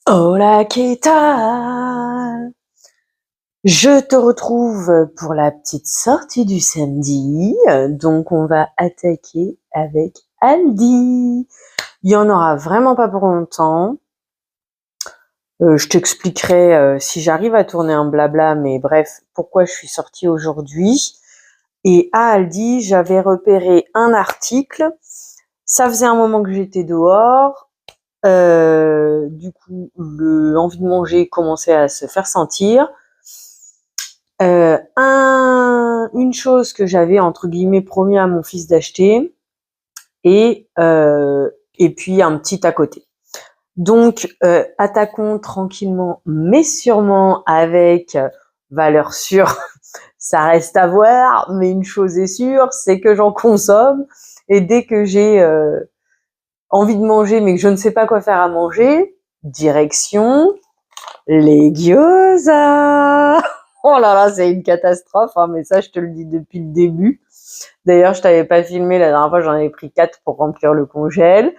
Hola, ¿qué tal? Je te retrouve pour la petite sortie du samedi. Donc, on va attaquer avec Aldi. Il y en aura vraiment pas pour longtemps. Je t'expliquerai si j'arrive à tourner un blabla, mais bref, pourquoi je suis sortie aujourd'hui. Et à Aldi, j'avais repéré un article. Ça faisait un moment que j'étais dehors. Du coup, l'envie de manger commençait à se faire sentir. Une chose que j'avais entre guillemets promis à mon fils d'acheter et puis un petit à côté. Donc attaquons tranquillement mais sûrement avec valeur sûre. Ça reste à voir, mais une chose est sûre, c'est que j'en consomme et dès que j'ai envie de manger mais que je ne sais pas quoi faire à manger, direction les gyoza. Oh là là, c'est une catastrophe, hein, mais ça, je te le dis depuis le début. D'ailleurs, je t'avais pas filmé la dernière fois, j'en avais pris 4 pour remplir le congèle.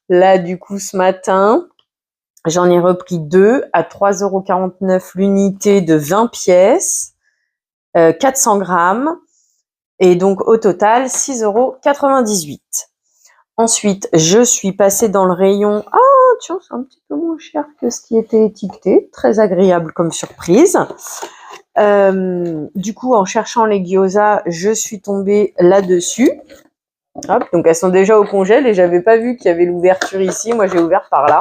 Là, du coup, ce matin, j'en ai repris 2 à 3,49 € l'unité de 20 pièces, 400 grammes, et donc au total 6,98 €. Ensuite, je suis passée dans le rayon. Ah, tiens, c'est un petit peu moins cher que ce qui était étiqueté. Très agréable comme surprise. Du coup, en cherchant les gyoza, je suis tombée là-dessus. Hop, donc elles sont déjà au congèle et j'avais pas vu qu'il y avait l'ouverture ici. Moi, j'ai ouvert par là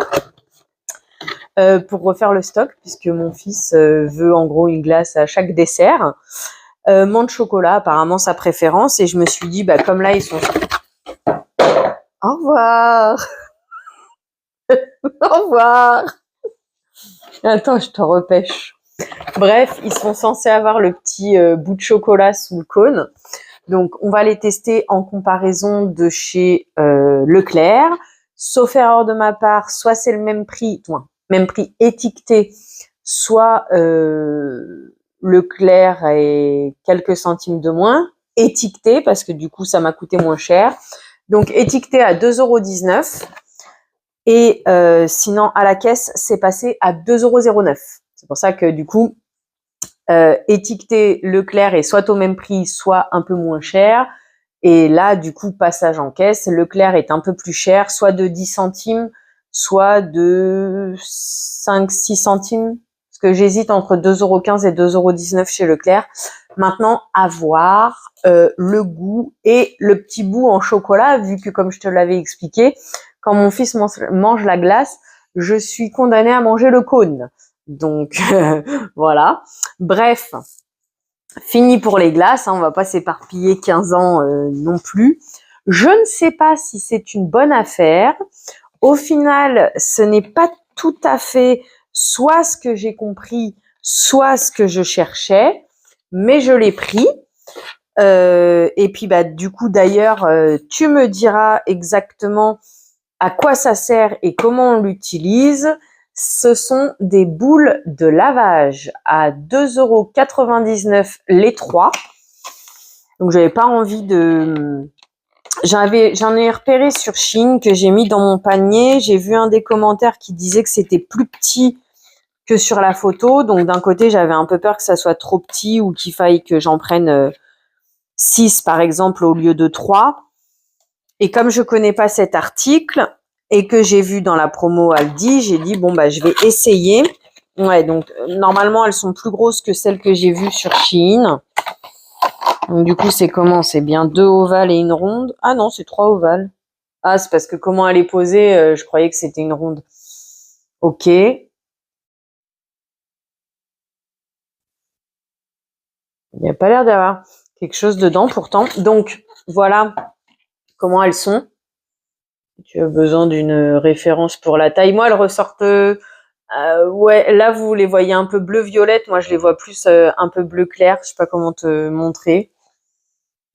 pour refaire le stock puisque mon fils veut en gros une glace à chaque dessert. Menthe chocolat, apparemment sa préférence. Et je me suis dit, bah comme là ils sont. Au revoir. Au revoir. Attends, je te repêche. Bref, ils sont censés avoir le petit bout de chocolat sous le cône. Donc, on va les tester en comparaison de chez Leclerc. Sauf erreur de ma part, soit c'est le même prix étiqueté, soit Leclerc est quelques centimes de moins. Étiqueté, parce que du coup, ça m'a coûté moins cher. Donc, étiqueté à 2,19 €. Et sinon, à la caisse, c'est passé à 2,09 €. C'est pour ça que du coup, étiqueté Leclerc est soit au même prix, soit un peu moins cher. Et là, du coup, passage en caisse, Leclerc est un peu plus cher, soit de 10 centimes, soit de 5-6 centimes. Parce que j'hésite entre 2,15 € et 2,19 € chez Leclerc. Maintenant, à voir le goût et le petit bout en chocolat, vu que, comme je te l'avais expliqué, quand mon fils mange la glace, je suis condamnée à manger le cône. Donc, voilà. Bref, fini pour les glaces, hein, on va pas s'éparpiller 15 ans non plus. Je ne sais pas si c'est une bonne affaire. Au final, ce n'est pas tout à fait soit ce que j'ai compris, soit ce que je cherchais, mais je l'ai pris. Et puis, bah, du coup, d'ailleurs, tu me diras exactement à quoi ça sert et comment on l'utilise. Ce sont des boules de lavage à 2,99 € les 3. Donc, j'avais pas envie de... J'en ai repéré sur Shein que j'ai mis dans mon panier. J'ai vu un des commentaires qui disait que c'était plus petit que sur la photo. Donc, d'un côté, j'avais un peu peur que ça soit trop petit ou qu'il faille que j'en prenne 6, par exemple, au lieu de 3. Et comme je connais pas cet article et que j'ai vu dans la promo Aldi, j'ai dit bon bah je vais essayer. Ouais, donc normalement elles sont plus grosses que celles que j'ai vues sur Shein. Donc du coup c'est comment? C'est bien 2 ovales et une ronde. Ah non, c'est 3 ovales. Ah, c'est parce que comment elle est posée, je croyais que c'était une ronde. Ok. Il n'y a pas l'air d'avoir quelque chose dedans pourtant. Donc voilà comment elles sont. Tu as besoin d'une référence pour la taille. Moi, elles ressortent. Ouais, là vous les voyez un peu bleu-violette. Moi, je les vois plus un peu bleu clair. Je sais pas comment te montrer.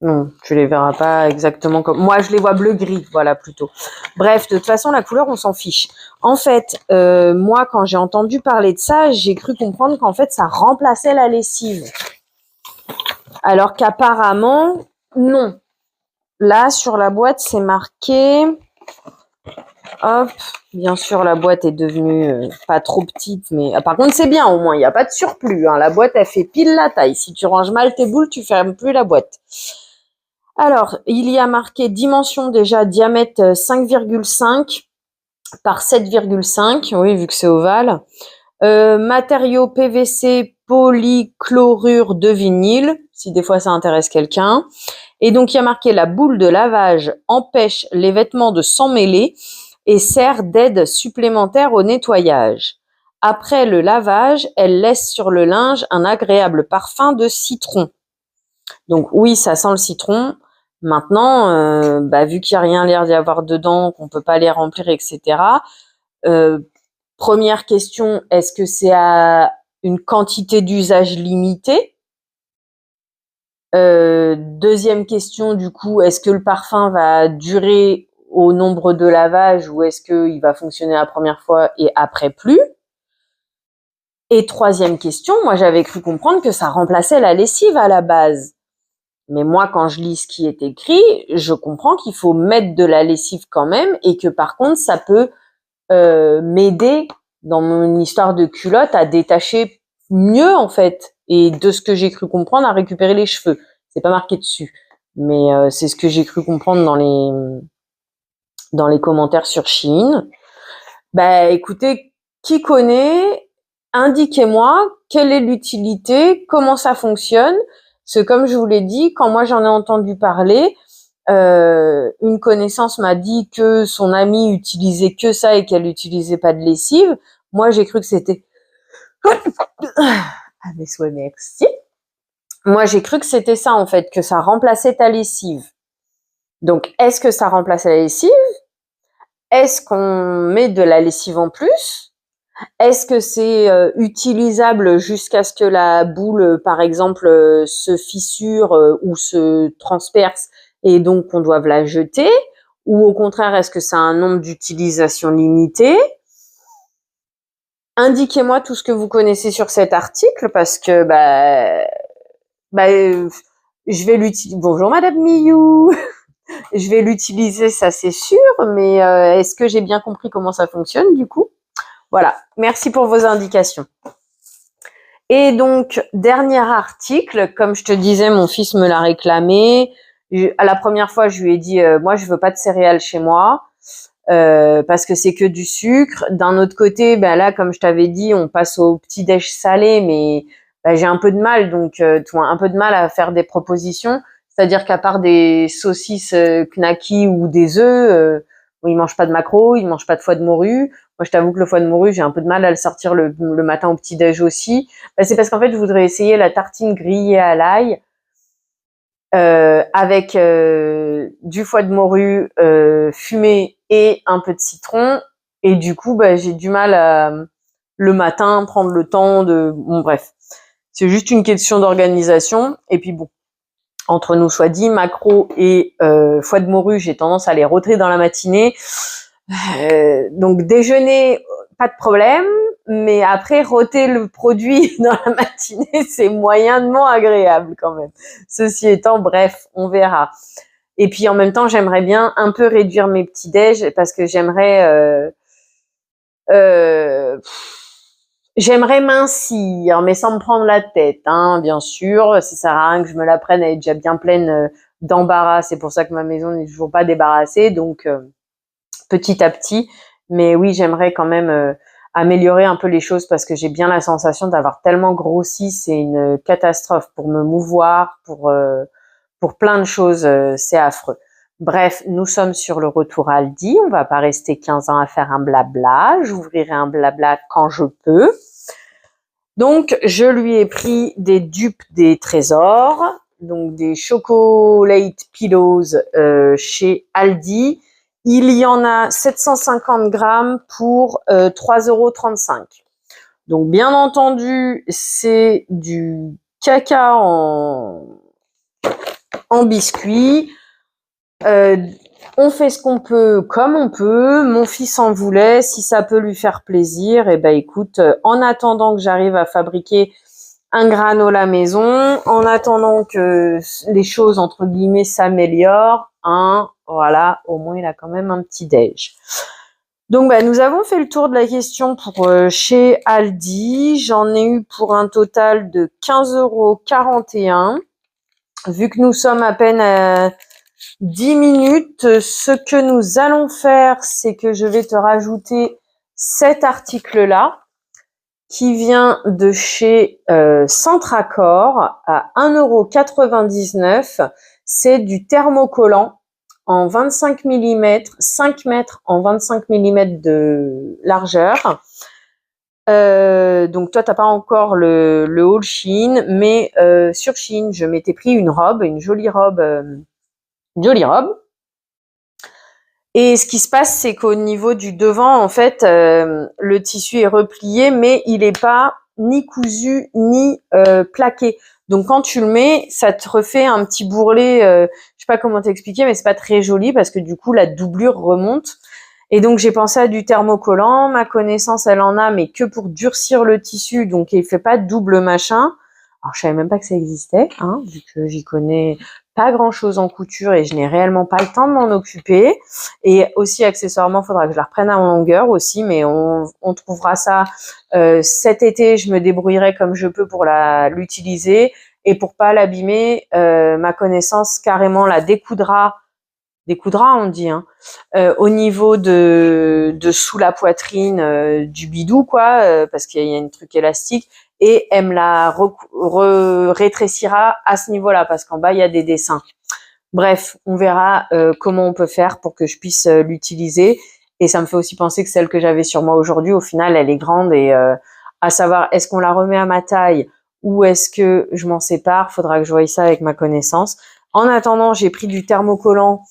Non, tu les verras pas exactement comme. Moi, je les vois bleu-gris, voilà plutôt. Bref, de toute façon, la couleur, on s'en fiche. En fait, moi, quand j'ai entendu parler de ça, j'ai cru comprendre qu'en fait, ça remplaçait la lessive. Alors qu'apparemment, non. Là, sur la boîte, c'est marqué Hop, bien sûr, la boîte est devenue pas trop petite, mais par contre, c'est bien, au moins, il n'y a pas de surplus. Hein. La boîte, elle fait pile la taille. Si tu ranges mal tes boules, tu fermes plus la boîte. Alors, il y a marqué dimension déjà, diamètre 5,5 par 7,5, oui, vu que c'est ovale. Matériaux PVC polychlorure de vinyle, si des fois ça intéresse quelqu'un. Et donc, il y a marqué la boule de lavage empêche les vêtements de s'emmêler et sert d'aide supplémentaire au nettoyage. Après le lavage, elle laisse sur le linge un agréable parfum de citron. Donc oui, ça sent le citron. Maintenant, vu qu'il n'y a rien l'air d'y avoir dedans, qu'on peut pas les remplir, etc. Première question, est-ce que c'est à une quantité d'usage limitée? Deuxième question, du coup, est-ce que le parfum va durer au nombre de lavages ou est-ce qu'il va fonctionner la première fois et après plus? Et troisième question, moi j'avais cru comprendre que ça remplaçait la lessive à la base. Mais moi, quand je lis ce qui est écrit, je comprends qu'il faut mettre de la lessive quand même et que par contre, ça peut m'aider dans mon histoire de culotte à détacher mieux en fait et de ce que j'ai cru comprendre à récupérer les cheveux. C'est pas marqué dessus, mais c'est ce que j'ai cru comprendre dans les commentaires sur Shein. Bah écoutez, qui connaît, indiquez-moi quelle est l'utilité, comment ça fonctionne. Parce que comme je vous l'ai dit, quand moi j'en ai entendu parler, une connaissance m'a dit que son amie utilisait que ça et qu'elle n'utilisait pas de lessive. Moi j'ai cru que c'était... Ah mes souhaits, merci. Moi j'ai cru que c'était ça en fait, que ça remplaçait ta lessive. Donc est-ce que ça remplace la lessive? Est-ce qu'on met de la lessive en plus? Est-ce que c'est utilisable jusqu'à ce que la boule, par exemple, se fissure ou se transperce et donc qu'on doive la jeter? Ou au contraire, est-ce que ça a un nombre d'utilisation limité? Indiquez-moi tout ce que vous connaissez sur cet article parce que je vais l'utiliser. Bonjour Madame Miou. Je vais l'utiliser, ça c'est sûr, mais est-ce que j'ai bien compris comment ça fonctionne du coup? Voilà, merci pour vos indications. Et donc, dernier article, comme je te disais, mon fils me l'a réclamé. À la première fois, je lui ai dit, moi, je veux pas de céréales chez moi parce que c'est que du sucre. D'un autre côté, là, comme je t'avais dit, on passe au petit-déj salé, mais j'ai un peu de mal, donc un peu de mal à faire des propositions. C'est-à-dire qu'à part des saucisses knacky ou des œufs, il mange pas de maquereau, il mange pas de foie de morue. Moi, je t'avoue que le foie de morue, j'ai un peu de mal à le sortir le matin au petit-déj aussi. C'est parce qu'en fait, je voudrais essayer la tartine grillée à l'ail avec du foie de morue fumé et un peu de citron. Et du coup, j'ai du mal à le matin prendre le temps de... Bon, bref. C'est juste une question d'organisation. Et puis bon, entre nous soit dit, maquereau et foie de morue, j'ai tendance à les rôtir dans la matinée. Donc déjeuner, pas de problème, mais après rôter le produit dans la matinée, c'est moyennement agréable quand même. Ceci étant, bref, on verra. Et puis en même temps, j'aimerais bien un peu réduire mes petits déj parce que j'aimerais mincir, mais sans me prendre la tête, hein, bien sûr. Ça sert à rien que je me la prenne, elle est déjà bien pleine d'embarras. C'est pour ça que ma maison n'est toujours pas débarrassée, donc petit à petit. Mais oui, j'aimerais quand même améliorer un peu les choses parce que j'ai bien la sensation d'avoir tellement grossi, c'est une catastrophe pour me mouvoir, pour plein de choses, c'est affreux. Bref, nous sommes sur le retour Aldi, on va pas rester 15 ans à faire un blabla, j'ouvrirai un blabla quand je peux. Donc, je lui ai pris des dupes des trésors, donc des chocolate pillows chez Aldi. Il y en a 750 grammes pour 3,35 €. Donc, bien entendu, c'est du caca en biscuit. On fait ce qu'on peut comme on peut. Mon fils en voulait. Si ça peut lui faire plaisir, écoute, en attendant que j'arrive à fabriquer un granola maison, en attendant que les choses, entre guillemets, s'améliorent, voilà, au moins il a quand même un petit déj. Donc, nous avons fait le tour de la question pour chez Aldi. J'en ai eu pour un total de 15,41 €. Vu que nous sommes à peine à 10 minutes, ce que nous allons faire, c'est que je vais te rajouter cet article-là qui vient de chez Centracor à 1,99 €. C'est du thermocollant en 25 mm, 5 mètres en 25 mm de largeur. Donc toi, t'as pas encore le haul Shein, mais sur Shein, je m'étais pris une robe, une jolie robe. Et ce qui se passe, c'est qu'au niveau du devant, en fait, le tissu est replié, mais il est pas ni cousu ni plaqué. Donc quand tu le mets, ça te refait un petit bourrelet. Je sais pas comment t'expliquer, mais c'est pas très joli parce que du coup la doublure remonte. Et donc j'ai pensé à du thermocollant. Ma connaissance, elle en a, mais que pour durcir le tissu, donc il fait pas double machin. Alors je savais même pas que ça existait, hein, vu que j'y connais pas grand chose en couture et je n'ai réellement pas le temps de m'en occuper. Et aussi accessoirement, il faudra que je la reprenne en longueur aussi, mais on trouvera ça cet été. Je me débrouillerai comme je peux pour l'utiliser et pour pas l'abîmer. Ma connaissance carrément la découdra, on dit, hein, au niveau de sous la poitrine du bidou, quoi, parce qu'il y a un truc élastique. Et elle me la rétrécira à ce niveau-là, parce qu'en bas, il y a des dessins. Bref, on verra comment on peut faire pour que je puisse l'utiliser. Et ça me fait aussi penser que celle que j'avais sur moi aujourd'hui, au final, elle est grande. Et à savoir, est-ce qu'on la remet à ma taille ou est-ce que je m'en sépare? Faudra que je voie ça avec ma connaissance. En attendant, j'ai pris du thermocollant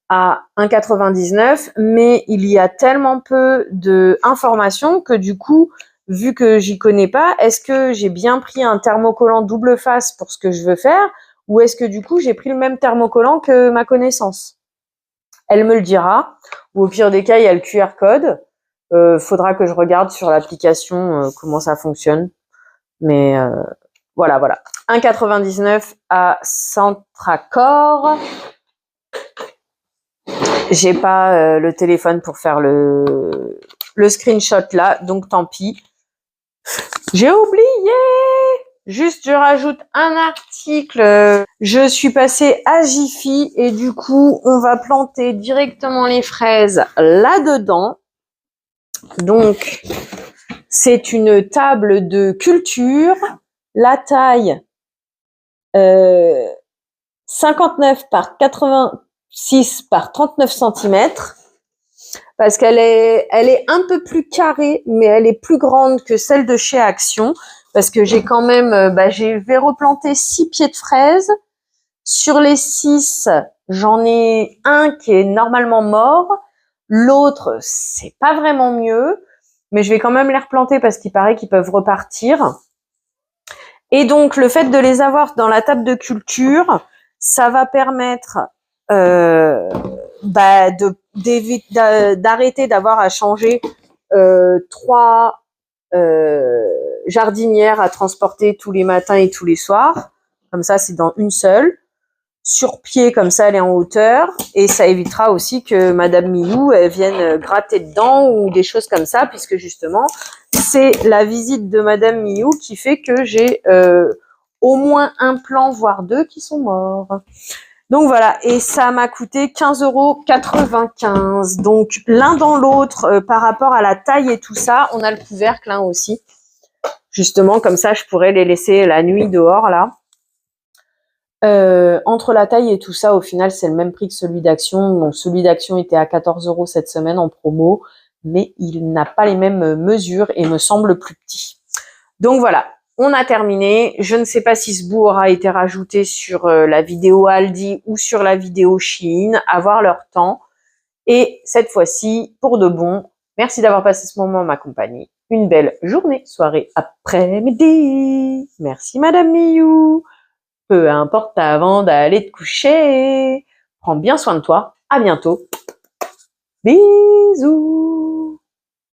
à 1,99 €, mais il y a tellement peu d'informations que du coup, vu que j'y connais pas, est-ce que j'ai bien pris un thermocollant double face pour ce que je veux faire ou est-ce que du coup, j'ai pris le même thermocollant que ma connaissance? Elle me le dira. Ou au pire des cas, il y a le QR code. Faudra que je regarde sur l'application comment ça fonctionne. Mais voilà. 1,99 € à Centracor. J'ai pas le téléphone pour faire le screenshot là, donc tant pis. J'ai oublié. Juste, je rajoute un article. Je suis passée à Jiffy et du coup, on va planter directement les fraises là-dedans. Donc, c'est une table de culture. La taille 59 par 86 par 39 cm. Parce qu'elle est un peu plus carrée, mais elle est plus grande que celle de chez Action. Parce que j'ai quand même, je vais replanter 6 pieds de fraises. Sur les 6, j'en ai un qui est normalement mort. L'autre, c'est pas vraiment mieux. Mais je vais quand même les replanter parce qu'il paraît qu'ils peuvent repartir. Et donc, le fait de les avoir dans la table de culture, ça va permettre d'arrêter d'avoir à changer 3 jardinières à transporter tous les matins et tous les soirs. Comme ça, c'est dans une seule. Sur pied, comme ça, elle est en hauteur. Et ça évitera aussi que Madame Milou elle vienne gratter dedans ou des choses comme ça, puisque justement, c'est la visite de Madame Milou qui fait que j'ai au moins un plan, voire 2 qui sont morts. Donc voilà, et ça m'a coûté 15,95 €. Donc l'un dans l'autre, par rapport à la taille et tout ça, on a le couvercle aussi. Justement, comme ça, je pourrais les laisser la nuit dehors là. Entre la taille et tout ça, au final, c'est le même prix que celui d'Action. Donc celui d'Action était à 14 € cette semaine en promo, mais il n'a pas les mêmes mesures et me semble plus petit. Donc voilà. On a terminé. Je ne sais pas si ce bout aura été rajouté sur la vidéo Aldi ou sur la vidéo Shein, à voir leur temps. Et cette fois-ci, pour de bon, merci d'avoir passé ce moment en ma compagnie. Une belle journée, soirée, après-midi. Merci Madame Miou. Peu importe avant d'aller te coucher. Prends bien soin de toi. À bientôt. Bisous.